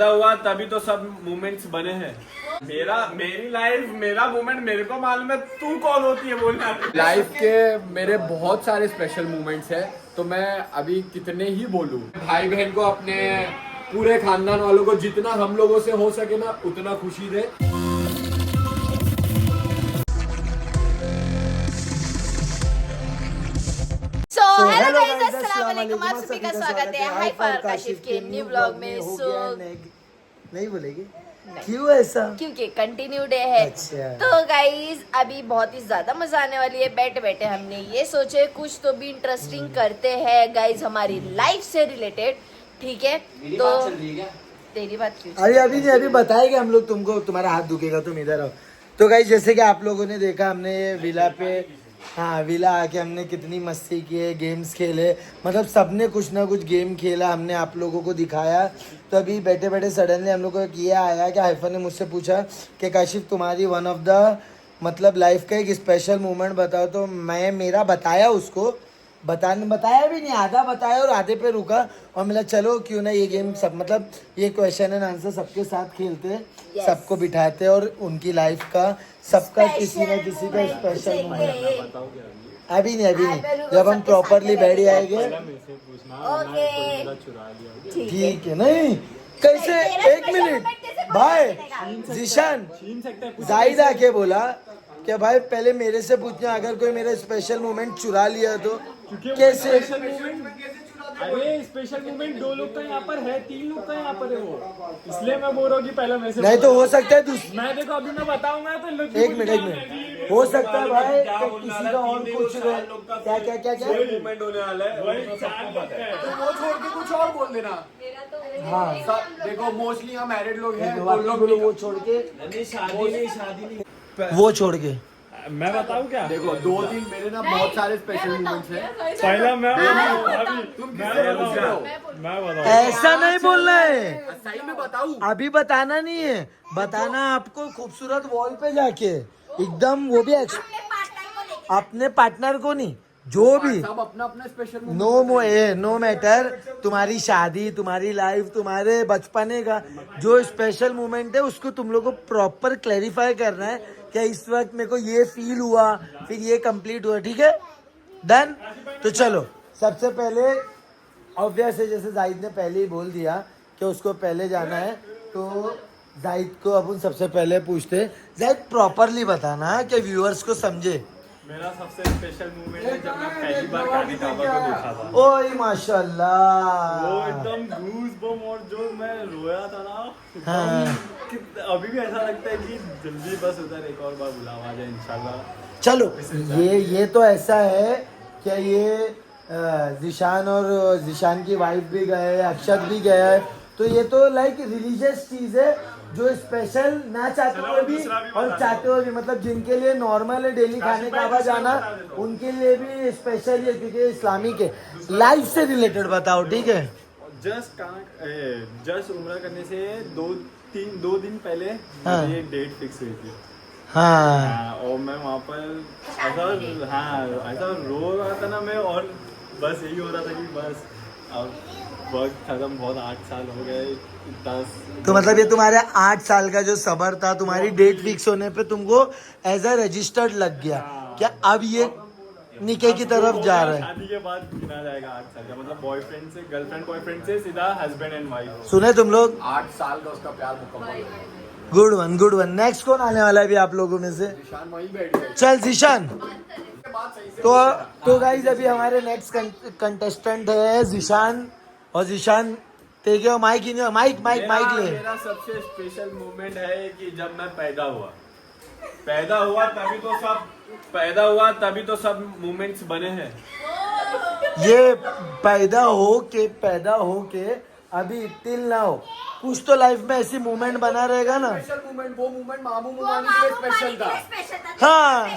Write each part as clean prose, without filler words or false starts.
पैदा हुआ तभी तो सब मोमेंट्स बने हैं। मेरी लाइफ मेरा मोमेंट मेरे को मालूम है, तू कौन होती है बोलना। लाइफ के मेरे बहुत सारे स्पेशल मोमेंट्स हैं, तो मैं अभी कितने ही बोलूं। भाई बहन को, अपने पूरे खानदान वालों को जितना हम लोगों से हो सके ना उतना खुशी दे। हेलो गाइस, अस्सलाम वालेकुम। आप सभी का स्वागत है हाई फार काशिफ के न्यू व्लॉग में। नहीं बोलेगी क्यों ऐसा? क्योंकि कंटिन्यू डे है। अच्छा। तो गाइस अभी बहुत ही ज्यादा मजा आने वाली है। बैठे बैठे हमने ये सोचे कुछ तो भी इंटरेस्टिंग करते हैं गाइस, हमारी लाइफ से रिलेटेड। ठीक है, तो तेरी बात क्यों? अरे अभी नहीं, अभी बताएंगे हम लोग तुमको। तुम्हारा हाथ दुखेगा, तुम इधर आओ। तो गाइस जैसे कि आप लोगों ने देखा, हमने ये विला पे विला आके हमने कितनी मस्ती की है, गेम्स खेले, मतलब सबने कुछ ना कुछ गेम खेला, हमने आप लोगों को दिखाया। तो अभी बैठे बैठे सडनली हम लोग को ये आया कि हाइफर ने मुझसे पूछा कि काशिफ तुम्हारी वन ऑफ द मतलब लाइफ का एक स्पेशल मोमेंट बताओ। तो मैं मेरा बताया उसको, बताया भी नहीं, आधा बताया और आधे पे रुका। और मिला चलो क्यों ना ये गेम सब मतलब ये क्वेश्चन एंड आंसर सबके साथ खेलते, सबको बिठाते और उनकी लाइफ का सबका किसी ना किसी का स्पेशल मोमेंट। अभी नहीं, जब हम प्रॉपरली बैठ जाएंगे। ठीक है, नहीं कैसे? एक मिनट भाई, जीशान जाहिद आके बोला कि भाई पहले मेरे से पूछना, अगर कोई मेरा स्पेशल मोमेंट चुरा लिया तो कैसे? अरे स्पेशल मोमेंट 2 लोग का यहाँ पर है, 3 लोग का यहाँ पर है वो, इसलिए मैं बोल रहा हूँ कि पहले मैं से नहीं तो हो सकता है मैं देखो अभी मैं बताऊंगा तो लोग एक मिनट हो सकता है भाई कि किसी का और कुछ क्या मोमेंट होने वाला है, वही सबको पता है। तो वो छोड़ के कुछ और बोल देना। हाँ देखो मोस्टली हम मैरिड लोग हैं, वो छोड़ के, शादी वो छोड़ के मैं बताऊं क्या? देखो 2-3 मेरे ना बहुत सारे स्पेशल मोमेंट्स हैं। पहला मैं ऐसा नहीं बोलना है, सही में बताऊं? अभी बताना नहीं है, बताना आपको खूबसूरत वॉल पे जाके एकदम, वो भी अपने पार्टनर को नहीं, जो भी सब अपना अपना स्पेशल नो मैटर, तुम्हारी शादी, तुम्हारी लाइफ, तुम्हारे बचपने का जो स्पेशल मोमेंट है उसको तुम लोग को प्रॉपर क्लैरिफाई करना है। क्या इस वक्त मेरे को ये फील हुआ, फिर ये कंप्लीट हुआ, ठीक है? डन। तो चलो सबसे पहले ऑब्वियस है, जैसे जाहिद ने पहले ही बोल दिया कि उसको पहले जाना है, तो जाहिद को अपन सबसे पहले पूछते। जाहिद प्रॉपरली बताना कि व्यूअर्स को समझे। मेरा सबसे स्पेशल मोमेंट है जब मैं पहली बार काली काबा को देखा था। ओए माशाल्लाह, वो एकदम गूज बम, और जो मैं रोया था ना, हाँ। अभी भी ऐसा लगता है कि जल्दी बस उधर एक और बार बुलावा आ जाए इंशाल्लाह। चलो ये तो ऐसा है कि ये जिशान और जिशान की वाइफ भी गए, अक्षत भी गया है, तो ये तो लाइक रिलीजियस चीज है जो स्पेशल ना चाहते हुए भी और चाहते हुए भी, मतलब जिनके लिए नॉर्मल है डेली खाने काबा जाना, उनके लिए भी स्पेशल है क्योंकि इस्लामिक है। लाइफ से रिलेटेड बताओ, ठीक है? जस्ट उम्रा करने से 2 दिन पहले हाँ। मेरी एक डेट फिक्स हुई थी। हाँ, और मैं वहाँ पर ऐसा रो रहा था ना मैं, और बस यही हो रहा था कि बस अब वक्त खत्म, बहुत 8 साल हो गए। तो मतलब ये तुम्हारे 8 साल का जो सबर था, तुम्हारी डेट फिक्स होने पे तुमको एज अ रजिस्टर्ड लग गया क्या? अब ये निके की तरफ जा रहा है। शादी के बाद गिना जाएगा 8 साल का, मतलब बॉयफ्रेंड से गर्लफ्रेंड, बॉयफ्रेंड से सीधा हस्बैंड एंड वाइफ। सुने तुम लोग? 8 साल का उसका प्यार मुकम्मल। Good one. नेक्स्ट कौन आने वाला है अभी आप लोगों में से? निशान वहीं बैठ गए। चल जिशान। तो गाइस अभी हमारे नेक्स्ट कंटेस्टेंट है जिशान, और Zeeshan take your mic in your mic ले। मेरा सबसे स्पेशल मोमेंट है कि जब मैं पैदा हुआ तभी तो सब मोमेंट्स बने हैं। ये पैदा हो के अभी टिल ना हो, कुछ तो लाइफ में ऐसी मोमेंट बना रहेगा ना। स्पेशल मोमेंट, वो मोमेंट मामू मुमानी के लिए स्पेशल था। हाँ,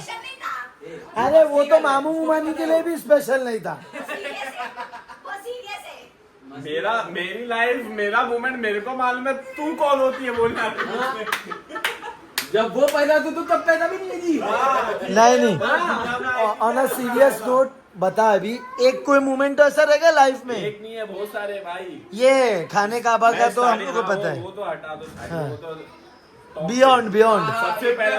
अरे वो तो मामू मुमानी के लिए भी स्पेशल नहीं था। मेरी लाइफ मेरा मोमेंट मेरे को मालूम है, तू कौन होती है बोलना। जब वो पैदा होती तो तब पैदा भी नहीं होगी। नहीं ऑन अ सीरियस नोट बता, अभी एक कोई मोमेंट तो ऐसा रहेगा लाइफ में? एक नहीं है, बहुत सारे भाई। ये खाने का आबा का तो हम लोग को पता है। वो तो हटा दो, वो तो बियॉन्ड सबसे पहले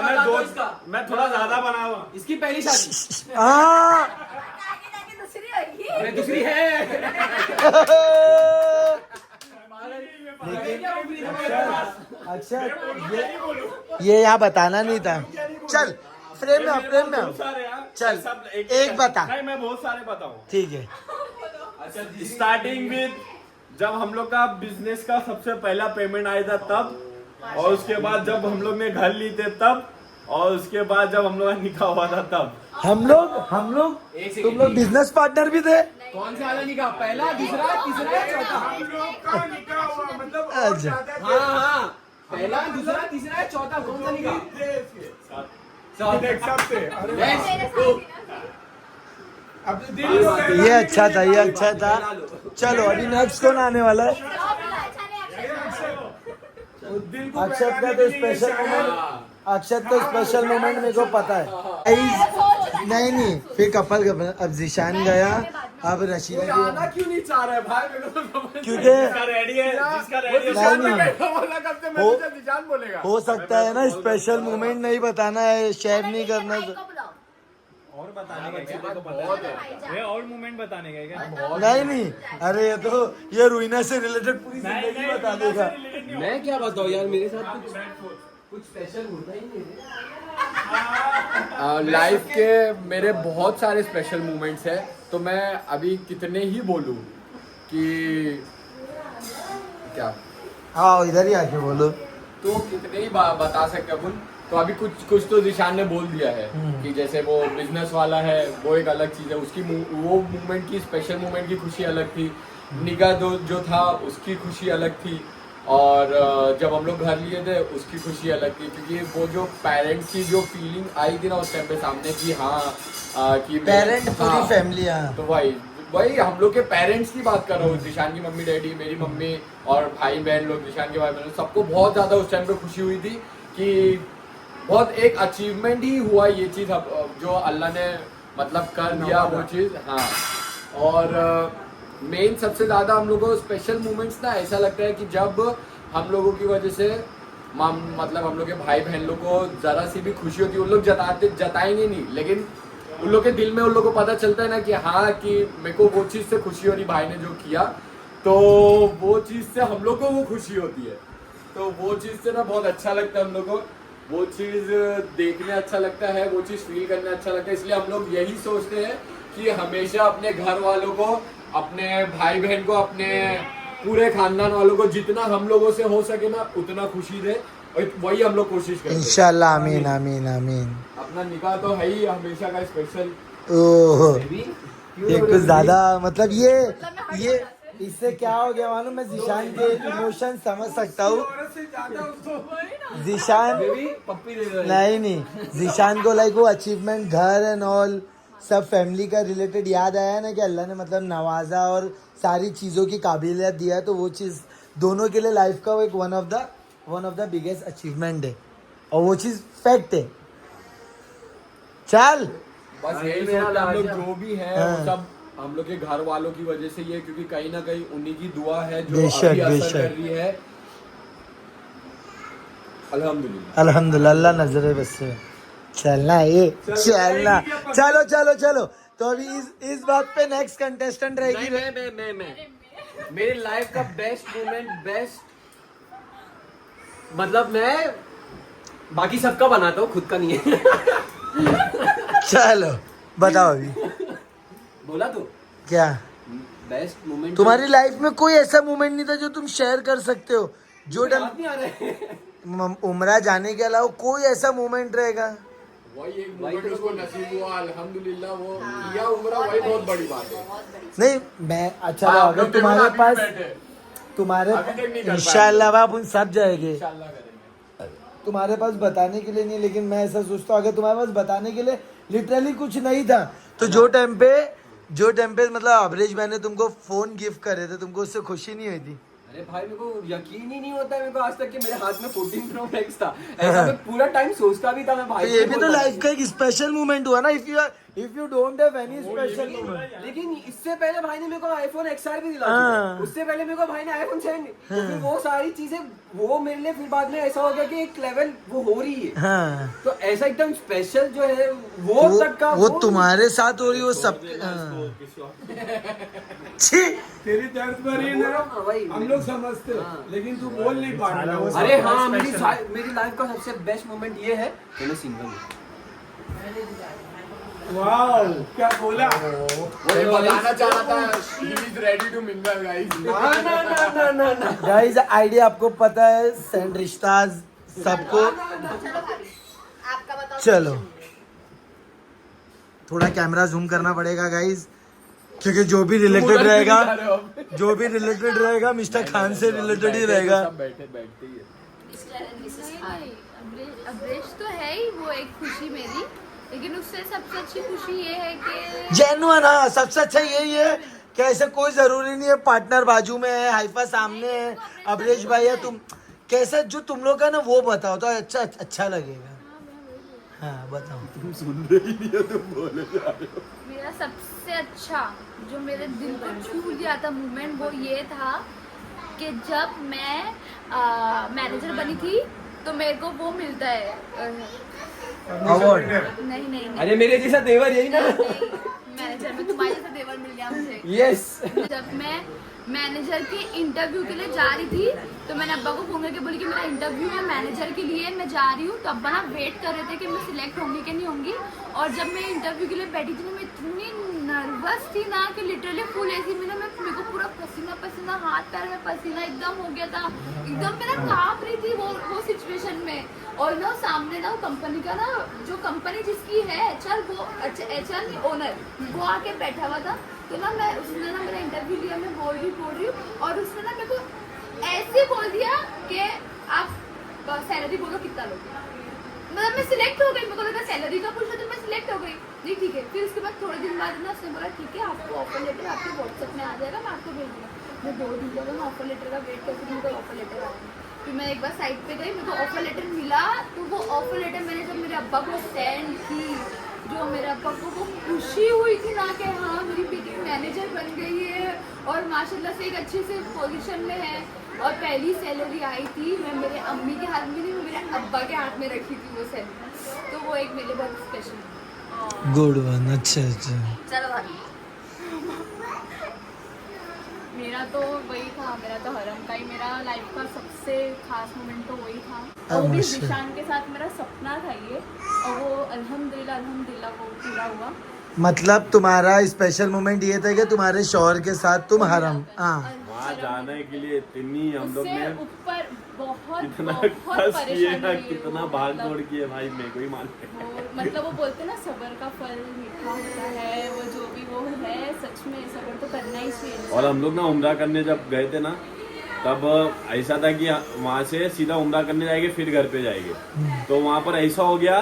मैं थोड़ा ज्यादा बना हुआ। इसकी पहली शादी हाँ दूसरी होगी। दूसरी है। अच्छा ये यहाँ बताना नहीं था। चल फ्रेम में फ्रेम में चल एक बता। नहीं, मैं बहुत सारे बताऊं। ठीक है। स्टार्टिंग विद जब हम लोग का बिजनेस का सबसे पहला पेमेंट आया था तब, और उसके बाद जब हम लोग ने घर ली थे तब, और उसके बाद जब हम लोग का निकाह हुआ था तब। हम लोग तुम लोग बिजनेस पार्टनर भी थे? कौन सा वाला निकाह? पहला, दूसरा, तीसरा, चौथा? मतलब अच्छा हाँ पहला, दूसरा, तीसरा, चौथा, कौन सा निकाह? ये अच्छा था, ये अच्छा था। चलो अभी नेक्स्ट कौन आने वाला है? अक्षत का तो स्पेशल मोमेंट, अक्षत तो स्पेशल मोमेंट मेरे को पता है। नहीं फिर कपल अब जीशान गया, अब रशीदा आना क्यों नहीं चाह रहा है भाई? मेरे को समझ क्योंकि रेडी है, जिसका रेडी है निशान बोलेगा। हो सकता है ना स्पेशल मोमेंट नहीं बताना है, शेयर नहीं करना। और बताने का ये और मोमेंट बताने का क्या? नहीं अरे ये तो ये रुइना से रिलेटेड पूरी जिंदगी बता देगा। मैं क्या बताऊँ यार, मेरे साथ कुछ स्पेशल होता ही नहीं है। लाइफ के मेरे बहुत सारे स्पेशल मोमेंट्स हैं, तो मैं अभी कितने ही बोलूं कि क्या। हाँ इधर ही आके बोलो। तो कितने ही बता सकते अपन। तो अभी कुछ तो जिशान ने बोल दिया है कि जैसे वो बिजनेस वाला है, वो एक अलग चीज़ है, उसकी वो मूवमेंट की, स्पेशल मूवमेंट की खुशी अलग थी। निकाह जो था उसकी खुशी अलग थी, और जब हम लोग घर लिए थे उसकी खुशी अलग थी, क्योंकि वो जो पेरेंट्स की जो फीलिंग आई थी ना उस टाइम पे सामने की, हाँ कि पेरेंट पूरी फैमिली। तो वही हम लोग के पेरेंट्स की बात कर रहा हूँ। जिशान की मम्मी डैडी, मेरी मम्मी और भाई बहन लोग, जिशान के भाई बहन, सबको बहुत ज़्यादा उस टाइम पे खुशी हुई थी कि बहुत एक अचीवमेंट ही हुआ ये चीज़ जो अल्लाह ने मतलब कर दिया वो चीज़। हाँ, और मेन सबसे ज़्यादा हम लोगों को स्पेशल मोमेंट्स ना ऐसा लगता है कि जब हम लोगों की वजह से मतलब हम लोग के भाई बहन लोग को ज़रा सी भी खुशी होती है, उन लोग जताएंगे नहीं, लेकिन उन लोग के दिल में उन लोग को पता चलता है ना कि हाँ कि मेरे को वो चीज़ से खुशी हो रही, भाई ने जो किया, तो वो चीज़ से हम लोग को वो खुशी होती है। तो वो चीज़ से ना बहुत अच्छा लगता है हम लोग को, वो चीज़ देखने अच्छा लगता है, वो चीज़ फील करना अच्छा लगता है। इसलिए हम लोग यही सोचते हैं कि हमेशा अपने घर वालों को, अपने भाई बहन को, अपने पूरे खानदान वालों को जितना हम लोगों से हो सके ना उतना खुशी दे, और वही हम लोग कोशिश करते हैं इंशाल्लाह। आमीन आमीन आमीन। अपना निकाह तो है ही हमेशा का स्पेशल। ओह ये कुछ ज्यादा मतलब ये इससे क्या हो गया मालूम? मैं जिशान के इमोशन समझ सकता हूँ। जिशान नहीं जिशान को लाइक वो अचीवमेंट, घर एंड ऑल सब फैमिली का रिलेटेड याद आया ना कि अल्लाह ने मतलब नवाजा और सारी चीज़ों की काबिलियत दिया, तो वो चीज़ दोनों के लिए लाइफ का एक one of the biggest achievement है, और वो चीज़ फैक्ट है। चल बस यही सोचते हम लोग, जो भी है वो सब हम लोग के घर वालों की वजह से ही है, क्योंकि कहीं ना कहीं उन्हीं की दुआ है जो अभी असर कर रही है। अल्हम्दुलिल्लाह अल्लाह नजर बस से चलना ये चलना। चलो तो अभी इस बात पे नेक्स्ट कंटेस्टेंट रहेगी। मैं मेरी लाइफ का बेस्ट मोमेंट, मतलब मैं बाकी सबका बनाता हूँ, खुद का नहीं है। चलो बताओ अभी बोला तो क्या बेस्ट मोमेंट तुम्हारी लाइफ में कोई ऐसा मोमेंट नहीं था जो तुम शेयर कर सकते हो, जो उम्रा जाने के अलावा कोई ऐसा मोमेंट रहेगा? वही एक मोमेंट उसको नसीब हुआ, अल्हम्दुलिल्लाह, वो किया उम्रा, वही बहुत बड़ी बात है। नहीं मैं अच्छा अगर तुम्हारे इंशाल्लाह आप उन सब जाएंगे, तुम्हारे पास बताने के लिए नहीं, लेकिन मैं ऐसा सोचता हूँ अगर तुम्हारे पास बताने के लिए लिटरली कुछ नहीं था, तो जो टाइम पे मतलब अवरेज मैंने तुमको फोन गिफ्ट करे थे, तुमको उससे खुशी नहीं हुई थी? अरे भाई मेरे को यकीन ही नहीं होता है मेरे को आज तक कि मेरे हाथ में 14 Pro Max था। ऐसा मैं पूरा टाइम सोचता भी था मैं भाई ये भी तो लाइफ का एक स्पेशल मोमेंट हुआ ना। If you don't have any special moment. लेकिन इससे पहले भाई ने मेरे को iPhone XR भी दिला दिया। उससे पहले मेरे को भाई ने iPhone 7 तो फिर वो सारी चीजें वो मेरे लिए फिर बाद में ऐसा हो गया कि एक लेवल वो हो रही है। हाँ तो ऐसा एकदम स्पेशल जो है वो तक का वो तुम्हारे साथ हो रही हो सब। छी तेरी दर्द भरी ना भाई हम लोग समझते लेकिन तू बोल नहीं पा रहा है। अरे हाँ मेरी लाइफ का सबसे बेस्ट मोमेंट ये है कि मैं सिंगल हूँ। वाओ क्या बोला। वो बताना चाह रहा था he is ready to mingle guys। ना गाइस आइडिया आपको पता है सेंड रिश्ताज सबको। आपका बताओ। चलो थोड़ा कैमरा जूम करना पड़ेगा गाइस क्योंकि जो भी रिलेटेड रहेगा मिस्टर खान से रिलेटेड ही रहेगा। बैठते ही है। अब्रेश तो है ही वो एक खुशी मेरी, लेकिन उससे सबसे अच्छी खुशी ये है कि जेन्युइन। हाँ सबसे अच्छा यही है कि ऐसे कोई जरूरी नहीं है पार्टनर बाजू में है, हाइफा सामने है, अब्रेश भाई है, तुम कैसा जो तुम लोग का ना वो बताओ तो अच्छा लगेगा। हाँ बताओ। तुम सुन रहे ही नहीं हो, तुम बोले जा रहे हो। मेरा सबसे अच्छा जो मेरे दिल को छू लिया था मोमेंट वो ये था कि जब मैं मैनेजर बनी थी तो मेरे को वो मिलता है अवार्ड। नहीं अरे मेरे जैसा देवर यही ना। मैनेजर में तुम्हारे जैसा देवर मिल गया मुझे। यस। जब मैं मैनेजर के इंटरव्यू के लिए जा रही थी तो मैंने अब्बा को फोन करके बोली कि मेरा इंटरव्यू है मैनेजर के लिए, मैं जा रही हूँ। तो अब्बा ना वेट कर रहे थे कि मैं सिलेक्ट होंगी कि नहीं होंगी। और जब मैं इंटरव्यू के लिए बैठी थी ना मैं इतनी नर्वस थी ना कि लिटरली फुल ऐसी मेरे को पूरा पसीना हाथ पैर में पसीना एकदम हो गया था, एकदम मैं ना कांप रही थी वो सिचुएशन में। और ना सामने ना कंपनी का ना जो कंपनी जिसकी है एचआर वो एचआर नहीं ओनर वो आके बैठा हुआ था। तो ना मैं उसने ना मेरा इंटरव्यू लिया, मैं बोल रही हूँ और उसने ना मेरे को ऐसे बोल दिया कि आप सैलरी बोलो कितना लोगे। मतलब मैं सिलेक्ट हो गई, मेरे को लगा सैलरी का पूछा तो मैं सिलेक्ट हो गई। नहीं ठीक है। फिर उसके बाद थोड़े दिन बाद ना उसने बोला ठीक है आपको ऑफर लेटर आपके व्हाट्सएप में आ जाएगा, मैं आपको भेज दूँगा। मैं 2 दिन बाद मैं ऑफर लेटर का वेट करती हूँ, ऑफर लेटर आया। फिर मैं एक बार साइट पे गई, मेरे को ऑफर लेटर मिला। तो वो ऑफर लेटर मैंने जब मेरे अब्बा को सेंड की, जो मेरे अब्बा को वो खुशी हुई थी ना कि हाँ मेरी बेटी मैनेजर बन गई है और माशाल्लाह से एक अच्छे से पोजीशन में है। और पहली सैलरी आई थी मैं मेरे अम्मी के हाथ में नहीं, मैं मेरे अब्बा के हाथ में रखी थी वो सैलरी। तो वो एक मेरे लिए बहुत स्पेशल। Good one. अच्छा चलो भाभी। मेरा तो वही था, मेरा तो हरम का ही मेरा लाइफ का सबसे खास मोमेंट तो वही था। अब वो भी मुश्किल। निशान के साथ मेरा सपना था ये और वो अल्हम्दुलिल्लाह वो पूरा हुआ। मतलब तुम्हारा स्पेशल मोमेंट ये था कि तुम्हारे शौहर के साथ तुम हरम। हाँ वहाँ जाने के लिए इतनी हम लोग उससे ने ऊपर बहुत कितना बहुत कष्ट किए परेशानी ना, हुई है कितना वो, भाग मतलब दौड़ किए भाई, मेरे को ही मालूम है। वो मतलब वो बोलते ना सब्र का फल मीठा होता है, वो जो भी वो है सच में सब्र तो करना ही चाहिए। और हम लोग ना उम्रा करने जब गए थे ना तब ऐसा था कि वहाँ से सीधा उम्रा करने जाएंगे फिर घर पे जाएंगे। तो वहाँ पर ऐसा हो गया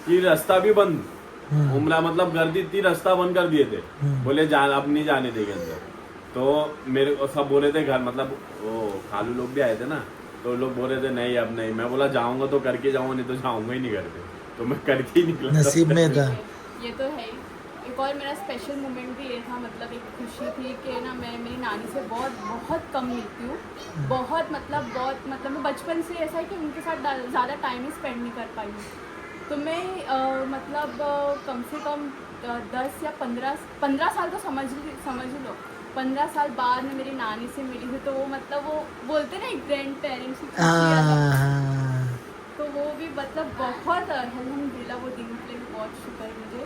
कि रास्ता भी बंद, उम्रा मतलब गर्दी इतनी, रास्ता बंद कर दिए थे। बोले अब नहीं जाने देंगे अंदर। तो मेरे को सब बोल रहे थे घर, मतलब वो खालू लोग भी आए थे ना, तो लोग बोल रहे थे नहीं अब नहीं। मैं बोला जाऊंगा तो करके जाऊंगा, नहीं तो जाऊंगा ही नहीं घर पे। तो मैं करके ही निकला। नसीब में था। ये तो है ही। एक और मेरा स्पेशल मोमेंट भी ये था, मतलब एक खुशी थी कि ना मैं मेरी नानी से बहुत कम मिलती हूँ। बहुत मतलब मैं बचपन से ऐसा है कि उनके साथ ज़्यादा टाइम ही स्पेंड नहीं कर पाई हूँ। तो मैं मतलब कम से कम 10 या 15 साल तो समझ ही लो, 15 साल बाद में मेरी नानी से मिली थी। तो वो मतलब वो बोलते ना एक ग्रैंड पेरेंट्स की खुशी अलग है। तो वो भी मतलब बहुत अल्हम्दुलिल्लाह वो दिन के लिए भी बहुत शुक्र है मुझे।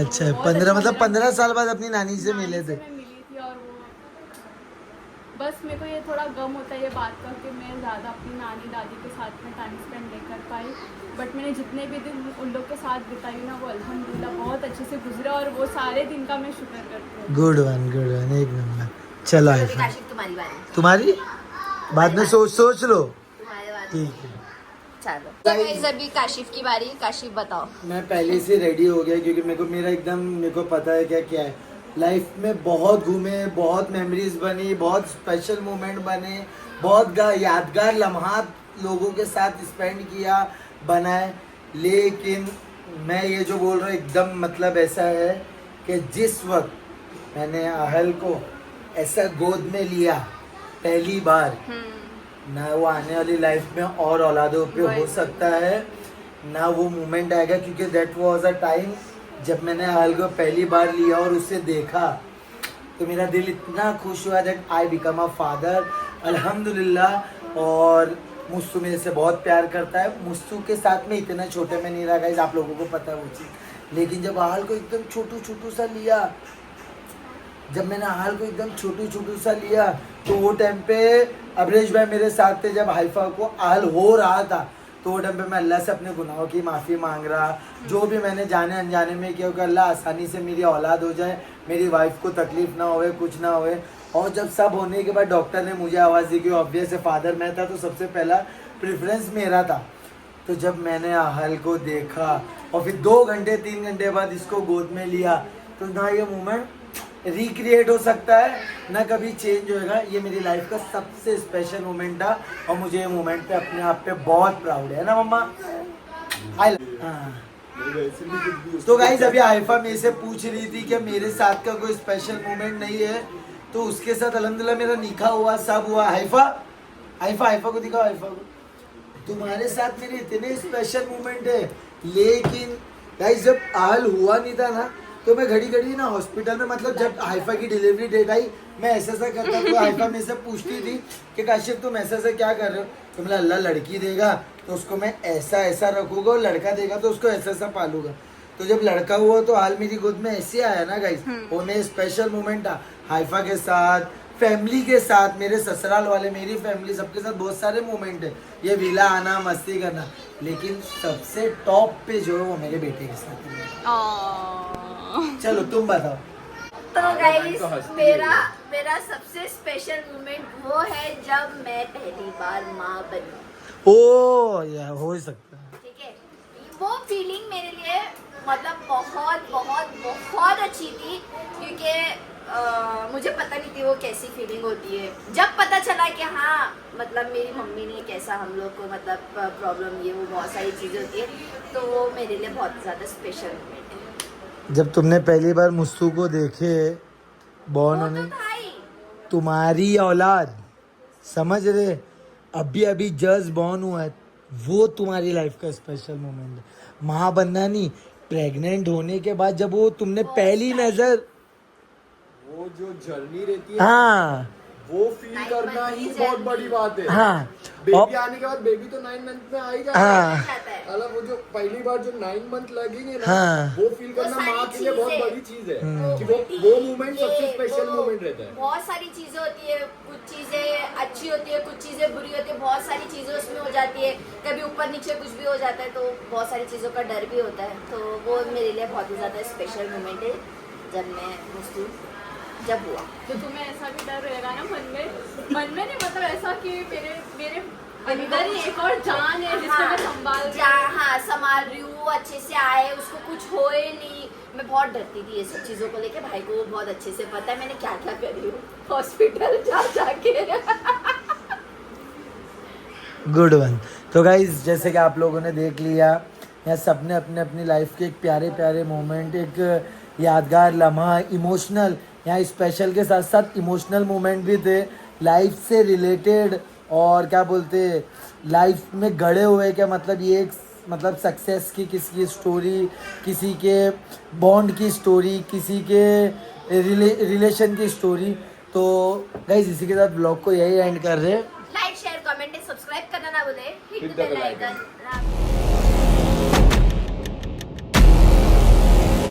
अच्छा तो बहुत 15 अच्छा मतलब मेरा 15 साल बाद अपनी नानी से नानी मिले थे। मैं मिली थी और वो बस मेरे को ये थोड़ा गम होता है ये बात का कि मैं ज़्यादा अपनी नानी दादी के साथ में टाइम स्पेंड नहीं कर पाई। बट मैंने जितने भी दिन उन लोग के साथ बिताई ना वो अल्हम्दुलिल्लाह बहुत अच्छे से गुजरा और वो सारे दिन का मैं शुक्र करती हूँ। गुड वन एक नंबर। चलो अभी आइफा काशिफ तुम्हारी बारी। तुम्हारी बाद में सोच लो। तुम्हारे बारी। ठीक है। चलो तो गाइस अभी काशिफ की बारी। काशिफ बताओ। मैं पहले से रेडी हो गया क्योंकि मेरे को पता है क्या क्या है। लाइफ में बहुत घूमे, बहुत मेमोरीज बनी, बहुत स्पेशल मोमेंट बने, बहुत यादगार लम्हात लोगों के साथ स्पेंड किया, बनाए। लेकिन मैं ये जो बोल रहा हूँ एकदम मतलब ऐसा है कि जिस वक्त मैंने आहल को ऐसा गोद में लिया पहली बार, ना वो आने वाली लाइफ में और औलादों पे हो सकता है, ना वो मोमेंट आएगा, क्योंकि दैट वाज अ टाइम जब मैंने आहल को पहली बार लिया और उसे देखा तो मेरा दिल इतना खुश हुआ that I become a father, अल्हम्दुलिल्लाह। और मुस्तु मेरे से बहुत प्यार करता है। मुस्तु के साथ में इतना छोटे में नहीं रहा गाइस, आप लोगों को पता है वो चीज़। लेकिन जब आहल को एकदम छोटू सा लिया, जब मैंने आहल को एकदम छोटू सा लिया, तो वो टाइम पे अबरेज भाई मेरे साथ थे। जब हाइफा को आहल हो रहा था तो वो टाइम पे मैं अल्लाह से अपने गुनाहों की माफ़ी मांग रहा, जो भी मैंने जाने अनजाने में किया कि अल्लाह आसानी से मेरी औलाद हो जाए, मेरी वाइफ को तकलीफ ना होए, कुछ ना होए। और जब सब होने के बाद डॉक्टर ने मुझे आवाज़ दी कि ऑब्वियस है फादर मैं था, तो सबसे पहला प्रेफरेंस मेरा था। तो जब मैंने आहल को देखा और फिर 2 घंटे 3 घंटे बाद इसको गोद में लिया, तो ना ये मोमेंट रिक्रिएट हो सकता है, ना कभी चेंज होएगा। ये मेरी लाइफ का सबसे स्पेशल मोमेंट था और मुझे ये मोमेंट पे अपने आप पे बहुत प्राउड है ना मम्मा। तो गाइस अभी हाइफा मेरे से पूछ रही थी कि मेरे साथ का कोई स्पेशल मोमेंट नहीं है, तो उसके साथ अल्हम्दुलिल्लाह मेरा निकाह हुआ, सब हुआ। हाइफा को दिखाओ, हाइफा को। तुम्हारे साथ मेरे इतने स्पेशल मोमेंट है, लेकिन गाइस जब आहल हुआ नहीं था ना, तो मैं घड़ी ना हॉस्पिटल में, मतलब जब हाइफा की डिलीवरी डेट आई, मैं ऐसा करता, तो हाइफा मेरे से पूछती थी कि काशिफ तुम ऐसा क्या कर रहे हो, तो मैं अल्लाह लड़की देगा तो उसको मैं ऐसा रखूंगा, और लड़का देगा तो उसको ऐसा पालूंगा। तो जब लड़का हुआ तो हाल मेरी गोद में ऐसे आया ना गाइस, वो मेरे स्पेशल मोमेंट था। हाइफा के साथ, फैमिली के साथ, मेरे ससुराल वाले, मेरी फैमिली, सबके साथ बहुत सारे मोमेंट है, ये विला आना, मस्ती करना, लेकिन सबसे टॉप पे जो है वो मेरे बेटे के साथ है। चलो तुम बताओ। तो गाइस मेरा सबसे स्पेशल मोमेंट वो है जब मैं पहली बार माँ बनी। ओ यार हो ही सकता है, ठीक है, वो फीलिंग मेरे लिए मतलब बहुत अच्छी थी, क्योंकि मुझे पता नहीं थी वो कैसी फीलिंग होती है। जब पता चला कि हाँ मतलब मेरी मम्मी ने कैसा हम लोग को मतलब प्रॉब्लम, ये वो बहुत सारी चीज़ें होती है, तो वो मेरे लिए बहुत ज़्यादा स्पेशल मोमेंट है। जब तुमने पहली बार मुस्तु को देखे बॉर्न वो होने, तो था ही। तुम्हारी औलाद, समझ रहे, अभी जस्ट बॉर्न हुआ है, वो तुम्हारी लाइफ का स्पेशल मोमेंट है। माँ बनना नहीं, प्रेग्नेंट होने के बाद जब वो तुमने पहली नजर, वो जो जर्नी रहती है, हाँ वो फील करना ही बहुत बड़ी बात है। हाँ, बेबी आने के बाद, बेबी तो 9 मंथ में आ ही जाता हाँ, है, मतलब वो जो पहली बार जो 9 मंथ लगेंगे ना, हाँ, वो फील करना माँ के लिए बहुत बड़ी चीज है, कि वो मोमेंट सबसे स्पेशल मोमेंट रहता है। बहुत सारी चीजें होती है, कुछ चीजें अच्छी होती है, कुछ चीजें बुरी होती है, बहुत सारी चीजें उसमें हो जाती है, कभी ऊपर नीचे कुछ भी हो जाता है, तो बहुत सारी चीजों का डर भी होता है। तो वो मेरे लिए बहुत ही ज्यादा स्पेशल मोमेंट है जब मैं मुस्लिम जब हुआ। तो तुम्हें ऐसा भी डर रहेगा ना मन में नहीं, मतलब ऐसा कि मेरे अंदर ही एक और जान है जिसको मैं संभाल रही हूँ, अच्छे से आए, उसको कुछ होए नहीं। मैं बहुत डरती थी ये सब चीज़ों को लेके, भाई को बहुत अच्छे से पता है मैंने क्या करी हूँ हॉस्पिटल जाके। Good one. तो गाइज जैसे कि आप लोगों ने देख लिया, यहाँ सबने अपने अपनी लाइफ के एक प्यारे मोमेंट, एक यादगार लम्हा, इमोशनल, यहाँ स्पेशल के साथ साथ इमोशनल मोमेंट भी थे, लाइफ से रिलेटेड, और क्या बोलते लाइफ में गड़े हुए, क्या मतलब ये एक मतलब सक्सेस की, किसी की स्टोरी, किसी के बॉन्ड की स्टोरी, किसी के रिलेशन की स्टोरी। तो गाइज इसी के साथ ब्लॉग को यही एंड कर रहे हैं। लाइक शेयर कमेंट सब्सक्राइब करना ना भूले, हिट द बेल आइकन।